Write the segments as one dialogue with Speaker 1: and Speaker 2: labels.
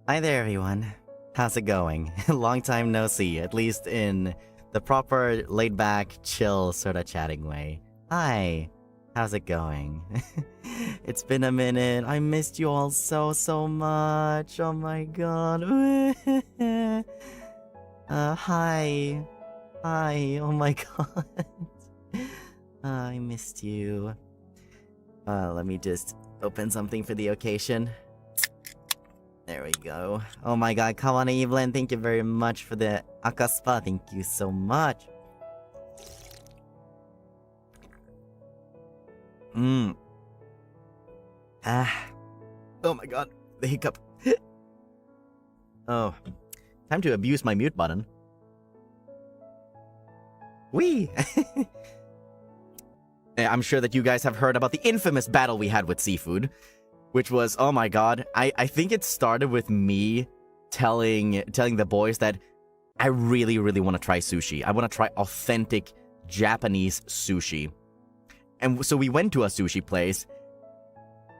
Speaker 1: Hi there, everyone. How's it going? Long time no see, at least in the proper, laid-back, chill sort of chatting way. Hi. How's it going? It's been a minute. I missed you all so much. Oh my god. Hi. Hi. Oh my god. I missed you. Let me just open something for the occasion. There we go. Oh my god, Ike Eveland, thank you very much for the akaspa. Thank you so much. Oh my god, the hiccup. Oh, time to abuse my mute button. Whee! I'm sure that you guys have heard about the infamous battle we had with seafood. Which was, oh my god, I think it started with me telling the boys that I really want to try sushi. I want to try authentic Japanese sushi. And so we went to a sushi place.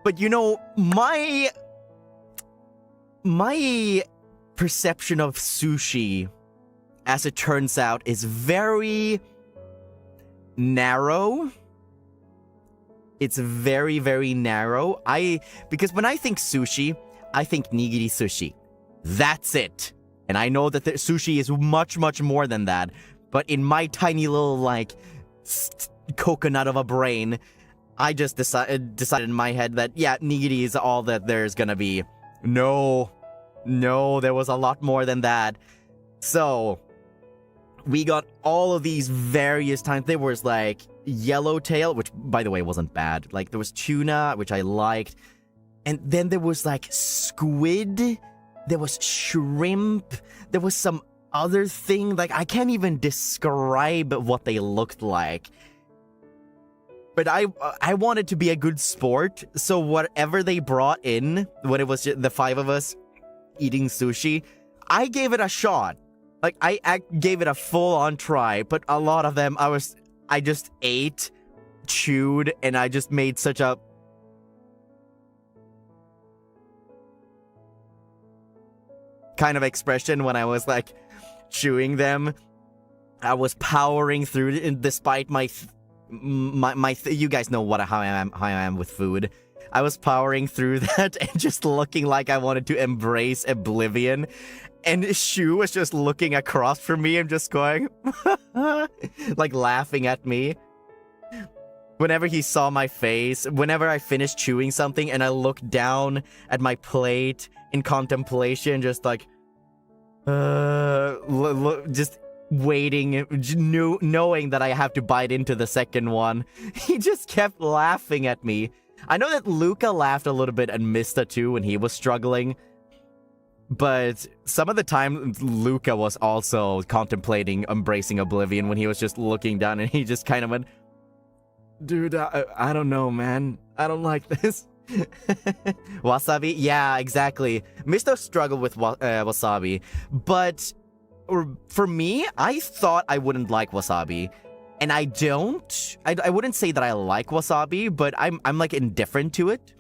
Speaker 1: But you know, my perception of sushi, as it turns out, is very narrow. It's very narrow. Because when I think sushi, I think nigiri sushi. That's it. And I know that the sushi is much more than that. But in my tiny little, like, coconut of a brain, I just decided in my head that, yeah, nigiri is all that there's gonna be. No, there was a lot more than that. So, we got all of these various times. There was, like, yellowtail, which, by the way, wasn't bad. Like, there was tuna, which I liked. And then there was, like, squid. There was shrimp. There was some other thing. Like, I can't even describe what they looked like. But I wanted to be a good sport, so whatever they brought in, when it was just the five of us eating sushi, I gave it a shot. Like, I gave it a full-on try, but a lot of them, I just ate, chewed, and I just made such a... kind of expression when I was, like, chewing them. I was powering through, despite you guys know how I am with food. I was powering through that and just looking like I wanted to embrace oblivion. And Shu was just looking across from me and just going, like laughing at me. Whenever he saw my face, whenever I finished chewing something and I looked down at my plate in contemplation, just like, just waiting, knowing that I have to bite into the second one, he just kept laughing at me. I know that Luca laughed a little bit at Mista too when he was struggling. But some of the time, Luca was also contemplating embracing oblivion when he was just looking down and he just kind of went, dude, I don't know, man. I don't like this. Wasabi? Yeah, exactly. Misto struggled with wasabi. But for me, I thought I wouldn't like wasabi. And I don't. I wouldn't say that I like wasabi, but I'm like indifferent to it.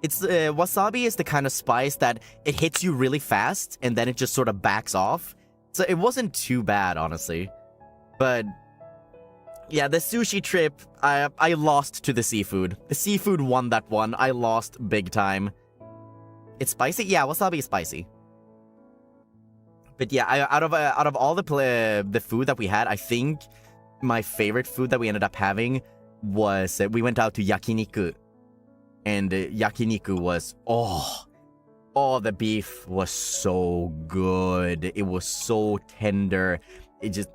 Speaker 1: It's wasabi is the kind of spice that it hits you really fast and then it just sort of backs off. So it wasn't too bad, honestly. But yeah, the sushi trip, I lost to the seafood. The seafood won that one. I lost big time. It's spicy? Yeah, wasabi is spicy. But yeah, out of all the food that we had, I think my favorite food that we ended up having was we went out to Yakiniku. And Yakiniku was, the beef was so good. It was so tender. It just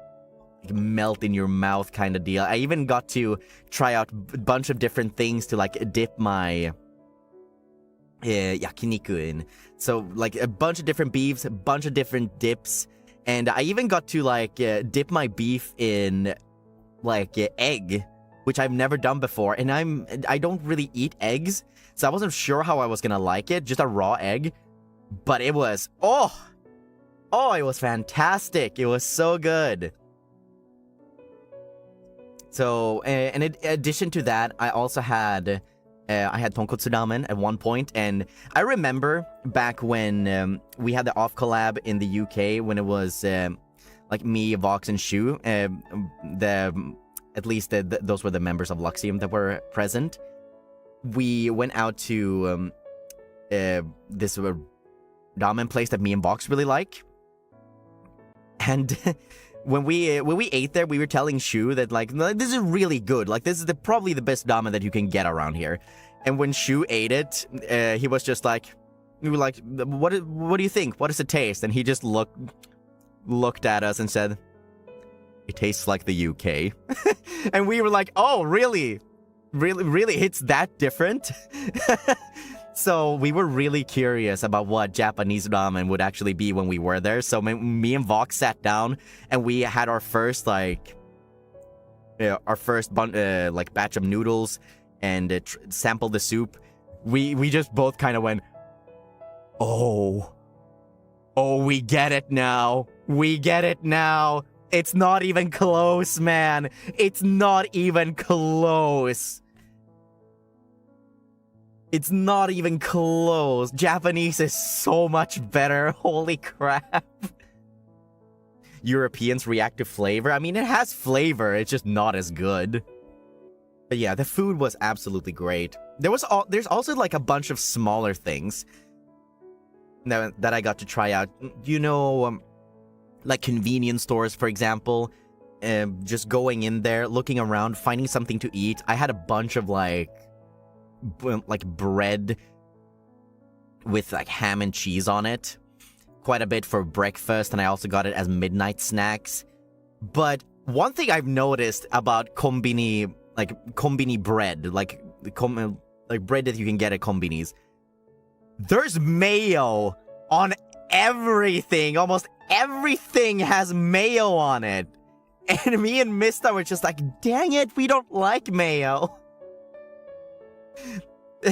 Speaker 1: melt in your mouth kind of deal. I even got to try out a bunch of different things to like dip my Yakiniku in. So like a bunch of different beefs, a bunch of different dips. And I even got to like dip my beef in like egg, which I've never done before, and I don't really eat eggs, so I wasn't sure how I was gonna like it, just a raw egg, but it was, it was fantastic, it was so good. So, and in addition to that, I also had I had tonkotsu ramen at one point, and I remember back when we had the off collab in the UK when it was like me, Vox, and Shu. At least those were the members of Luxiem that were present. We went out to this ramen place that me and Vox really like, and when we ate there, we were telling Shu that like this is really good. Like this is probably the best ramen that you can get around here. And when Shu ate it, he was just like, we were like, what do you think? What does it taste? And he just looked at us and said, it tastes like the UK. And we were like, oh, really? Really? It's that different? So we were really curious about what Japanese ramen would actually be when we were there. So me and Vox sat down and we had our first like batch of noodles and sampled the soup. We just both kind of went, oh, we get it now. We get it now. It's not even close, man. It's not even close. It's not even close. Japanese is so much better. Holy crap. Europeans react to flavor. I mean, it has flavor. It's just not as good. But yeah, the food was absolutely great. There's also like a bunch of smaller things that I got to try out. You know, like convenience stores, for example. Just going in there, looking around, finding something to eat. I had a bunch of like bread with like ham and cheese on it, quite a bit for breakfast, and I also got it as midnight snacks. But one thing I've noticed about kombini bread, like bread that you can get at kombinis, there's mayo on everything. Almost everything has mayo on it, and me and Mista were just like, dang it, we don't like mayo.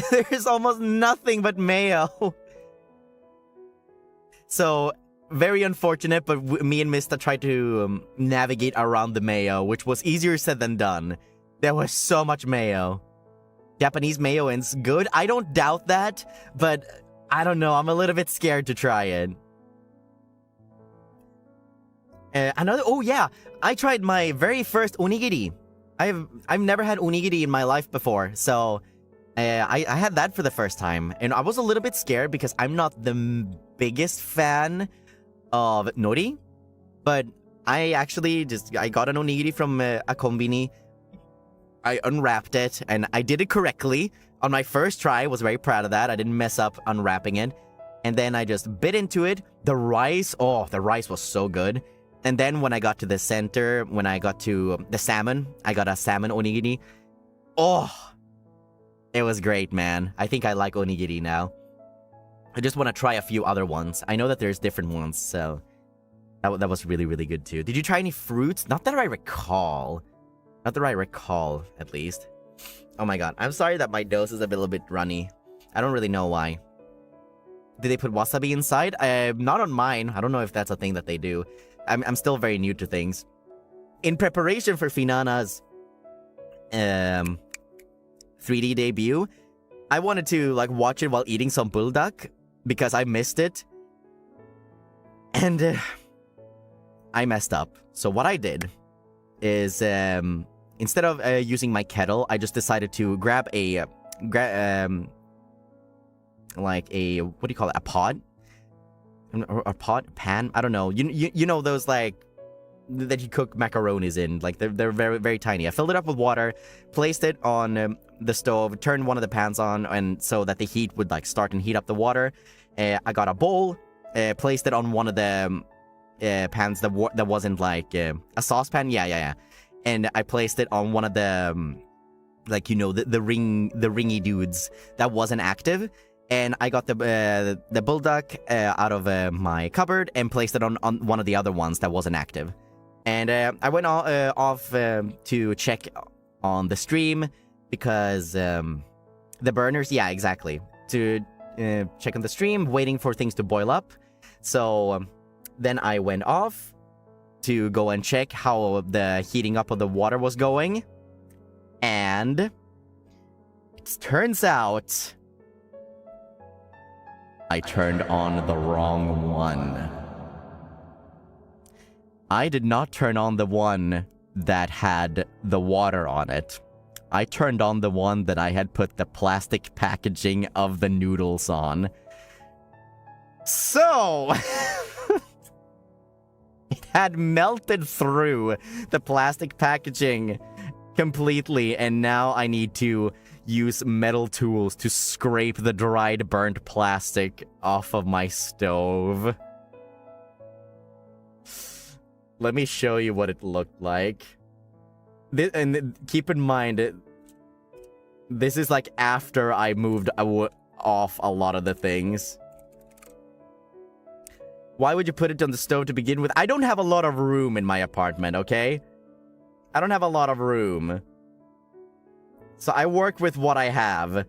Speaker 1: There's almost nothing but mayo. So, very unfortunate, but me and Mista tried to navigate around the mayo, which was easier said than done. There was so much mayo. Japanese mayo is good. I don't doubt that, but I don't know. I'm a little bit scared to try it. Oh yeah, I tried my very first onigiri. I've never had onigiri in my life before, so I had that for the first time, and I was a little bit scared because I'm not the biggest fan of nori, but I got an onigiri from a kombini. I unwrapped it, and I did it correctly on my first try. I was very proud of that. I didn't mess up unwrapping it, and then I just bit into it. The rice was so good. And then when I got to the center, when I got to the salmon, I got a salmon onigiri. Oh, it was great, man. I think I like onigiri now. I just want to try a few other ones. I know that there's different ones, so that was really, really good too. Did you try any fruits? Not that I recall. Not that I recall, at least. Oh my god. I'm sorry that my dose is a little bit runny. I don't really know why. Did they put wasabi inside? Not on mine. I don't know if that's a thing that they do. I'm still very new to things. In preparation for Finana's 3D debut, I wanted to like watch it while eating some buldak because I missed it. And I messed up. So what I did is instead of using my kettle, I just decided to grab a what do you call it? A pot? Or a pot? Pan? I don't know. You know those like that you cook macaronis in, like they're very, very tiny. I filled it up with water, placed it on the stove, turned one of the pans on, and so that the heat would like start and heat up the water. I got a bowl, placed it on one of the pans that wasn't like a saucepan. Yeah. And I placed it on one of the like, you know, the ringy dudes that wasn't active. And I got the bulldog out of my cupboard and placed it on one of the other ones that wasn't active. And I went off to check on the stream because the burners, yeah, exactly. To check on the stream, waiting for things to boil up. So then I went off to go and check how the heating up of the water was going. And it turns out I turned on the wrong one. I did not turn on the one that had the water on it. I turned on the one that I had put the plastic packaging of the noodles on. So, it had melted through the plastic packaging completely, and now I need to use metal tools to scrape the dried, burnt plastic off of my stove. Let me show you what it looked like. And keep in mind, this is like after I moved off a lot of the things. Why would you put it on the stove to begin with? I don't have a lot of room in my apartment, okay? I don't have a lot of room. So I work with what I have.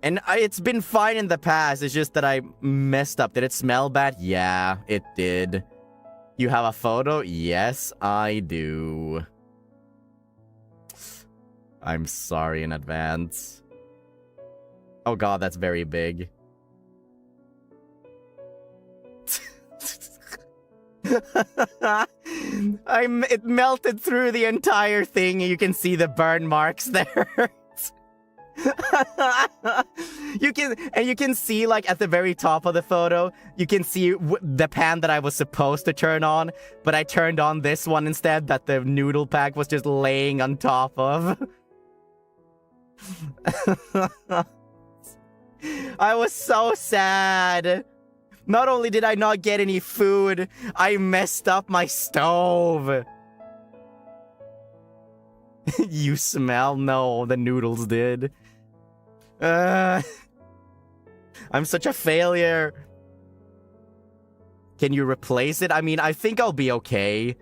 Speaker 1: And it's been fine in the past, it's just that I messed up. Did it smell bad? Yeah, it did. You have a photo? Yes, I do. I'm sorry in advance. Oh god, that's very big. It melted through the entire thing. You can see the burn marks there. You can see, like, at the very top of the photo, you can see the pan that I was supposed to turn on, but I turned on this one instead that the noodle pack was just laying on top of. I was so sad. Not only did I not get any food, I messed up my stove. You smell? No, the noodles did. I'm such a failure. Can you replace it? I mean, I think I'll be okay.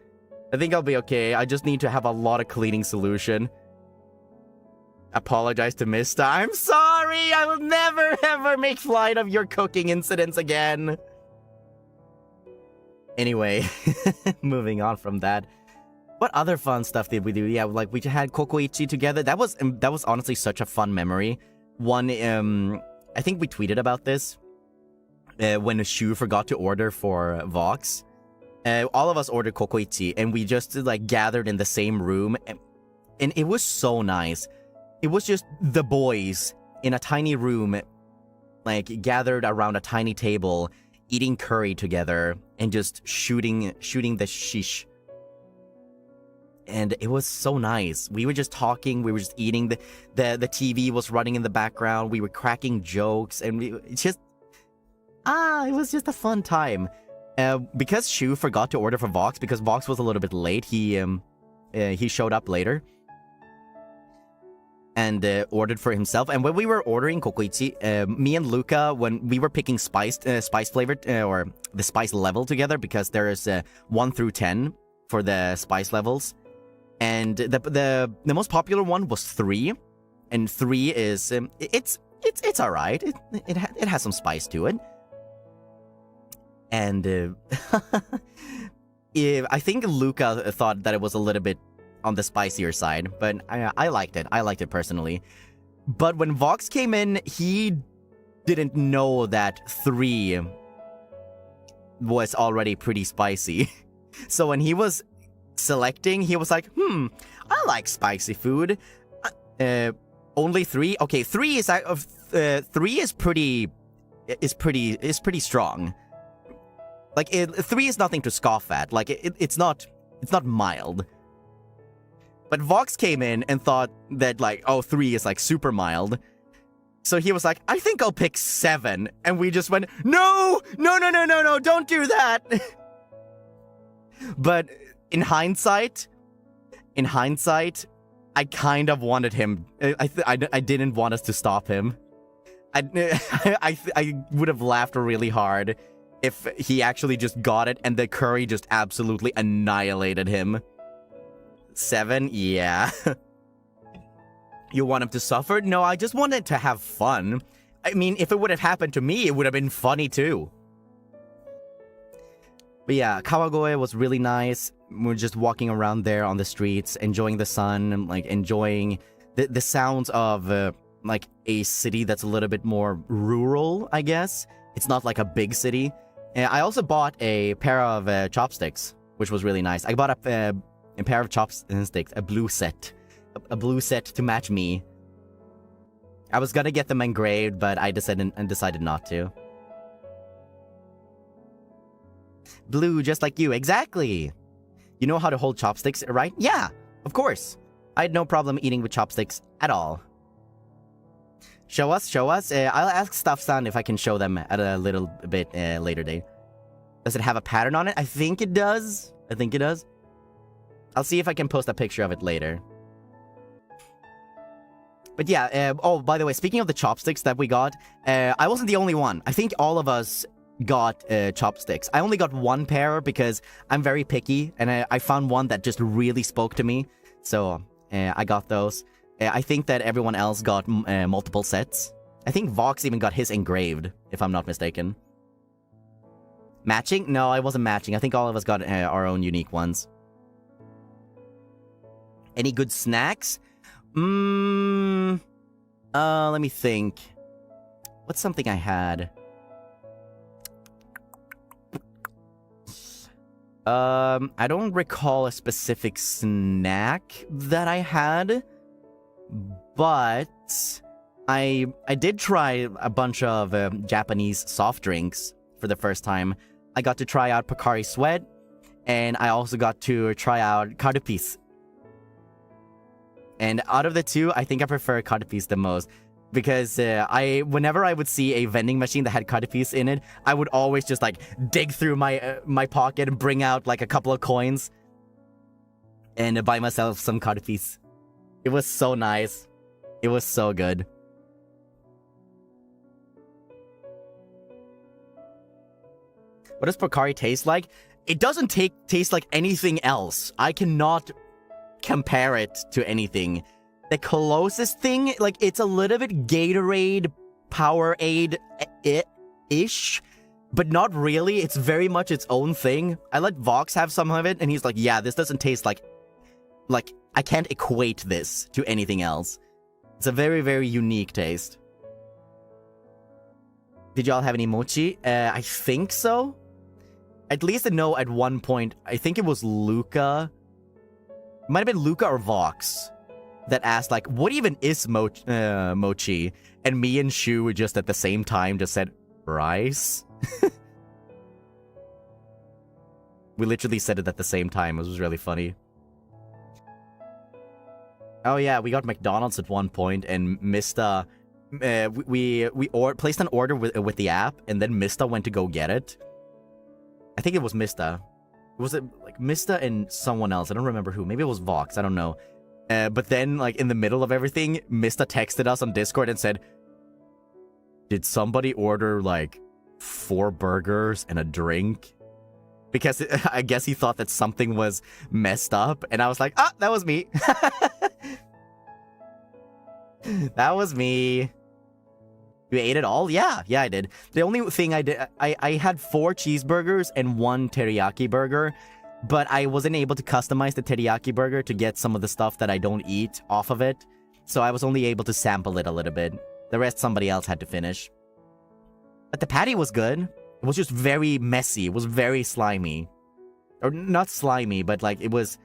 Speaker 1: I just need to have a lot of cleaning solution. Apologize to Mista. I'm sorry! I will never ever make light of your cooking incidents again. Anyway, moving on from that. What other fun stuff did we do? Yeah, like we had Kokoichi together. That was honestly such a fun memory. One, I think we tweeted about this. When Shu forgot to order for Vox. All of us ordered Kokoichi, and we just like gathered in the same room. And it was so nice. It was just the boys in a tiny room, like gathered around a tiny table, eating curry together and just shooting the shish. And it was so nice. We were just talking, we were just eating, the TV was running in the background, we were cracking jokes, and it was just a fun time. Because Shu forgot to order for Vox, because Vox was a little bit late, he showed up later. And ordered for himself. And when we were ordering Kokoichi, me and Luca, when we were picking spice flavored, or the spice level together, because there is 1 through 10 for the spice levels. And the most popular one was 3. And 3 is, it's alright. It has some spice to it. And I think Luca thought that it was a little bit on the spicier side, but I liked it. I liked it personally. But when Vox came in, he didn't know that 3 was already pretty spicy. So when he was selecting, he was like, I like spicy food. Only 3? Okay, 3 is pretty strong. Like 3 is nothing to scoff at. Like it's not mild. But Vox came in and thought that, like, 3 is, like, super mild. So he was like, I think I'll pick 7. And we just went, no, don't do that. But in hindsight, I kind of wanted him. I didn't want us to stop him. I would have laughed really hard if he actually just got it and the curry just absolutely annihilated him. 7? Yeah. You want him to suffer? No, I just wanted to have fun. I mean, if it would have happened to me, it would have been funny too. But yeah, Kawagoe was really nice. We were just walking around there on the streets, enjoying the sun, like enjoying the sounds of like a city that's a little bit more rural, I guess. It's not like a big city. I also bought a pair of chopsticks, which was really nice. I bought a pair of chopsticks, a blue set to match me. I was gonna get them engraved, but I decided not to. Blue, just like you, exactly. You know how to hold chopsticks, right? Yeah, of course. I had no problem eating with chopsticks at all. Show us. I'll ask Staff-san if I can show them at a little bit later date. Does it have a pattern on it? I think it does. I'll see if I can post a picture of it later. But yeah, oh, by the way, speaking of the chopsticks that we got, I wasn't the only one. I think all of us got chopsticks. I only got one pair because I'm very picky, and I found one that just really spoke to me. So I got those. I think that everyone else got multiple sets. I think Vox even got his engraved, if I'm not mistaken. Matching? No, I wasn't matching. I think all of us got our own unique ones. Any good snacks? Let me think. What's something I had? I don't recall a specific snack that I had. But I did try a bunch of Japanese soft drinks for the first time. I got to try out Pocari Sweat, and I also got to try out Cartapis. And out of the two, I think I prefer Cartapis the most. Because whenever I would see a vending machine that had Cartapis in it, I would always just like dig through my pocket and bring out like a couple of coins and buy myself some Cartapis. It was so nice. It was so good. What does Pocari taste like? It doesn't taste like anything else. I cannot compare it to anything. The closest thing, like, it's a little bit Gatorade, Powerade-ish, but not really. It's very much its own thing. I let Vox have some of it, and he's like, yeah, this doesn't taste like, I can't equate this to anything else. It's a very, very unique taste. Did y'all have any mochi? I think so. At least I know at one point, I think it was Luca. It might have been Luca or Vox that asked, like, what even is mochi? And me and Shu just at the same time just said, rice? We literally said it at the same time. It was really funny. Oh yeah, we got McDonald's at one point, and Mista, we placed an order with the app, and then Mista went to go get it. I think it was Mista. Was it like Mista and someone else? I don't remember who. Maybe it was Vox. I don't know. But then, like, in the middle of everything, Mista texted us on Discord and said, did somebody order, like, 4 burgers and a drink? Because I guess he thought that something was messed up. And I was like, ah, that was me. That was me. You ate it all? Yeah, I did. The only thing I did, I had 4 cheeseburgers and 1 teriyaki burger. But I wasn't able to customize the teriyaki burger to get some of the stuff that I don't eat off of it. So I was only able to sample it a little bit. The rest somebody else had to finish. But the patty was good. It was just very messy. It was very slimy. Or not slimy, but like it was...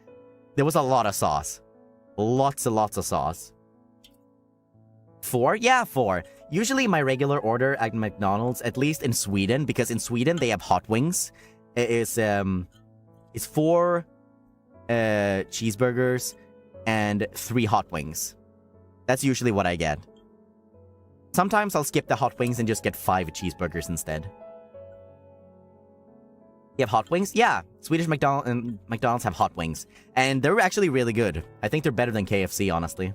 Speaker 1: There was a lot of sauce. Lots and lots of sauce. 4? Yeah, 4. Usually my regular order at McDonald's, at least in Sweden, because in Sweden they have hot wings, is 4 cheeseburgers and 3 hot wings. That's usually what I get. Sometimes I'll skip the hot wings and just get 5 cheeseburgers instead. You have hot wings? Yeah, Swedish McDonald's have hot wings. And they're actually really good. I think they're better than KFC, honestly.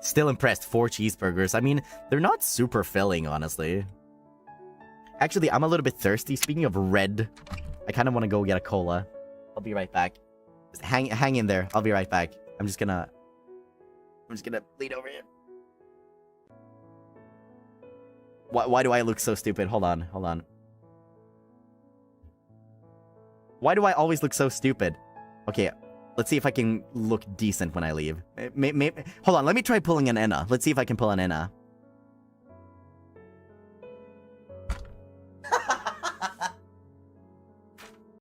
Speaker 1: Still impressed, 4 cheeseburgers. I mean, they're not super filling, honestly. Actually, I'm a little bit thirsty. Speaking of red, I kind of want to go get a cola. I'll be right back. Just hang in there. I'll be right back. I'm just gonna lean over here. Why do I look so stupid? Hold on. Why do I always look so stupid? Okay, Let's see if I can look decent when I leave. Hold on, let me try pulling an Enna. Let's see if I can pull an Enna.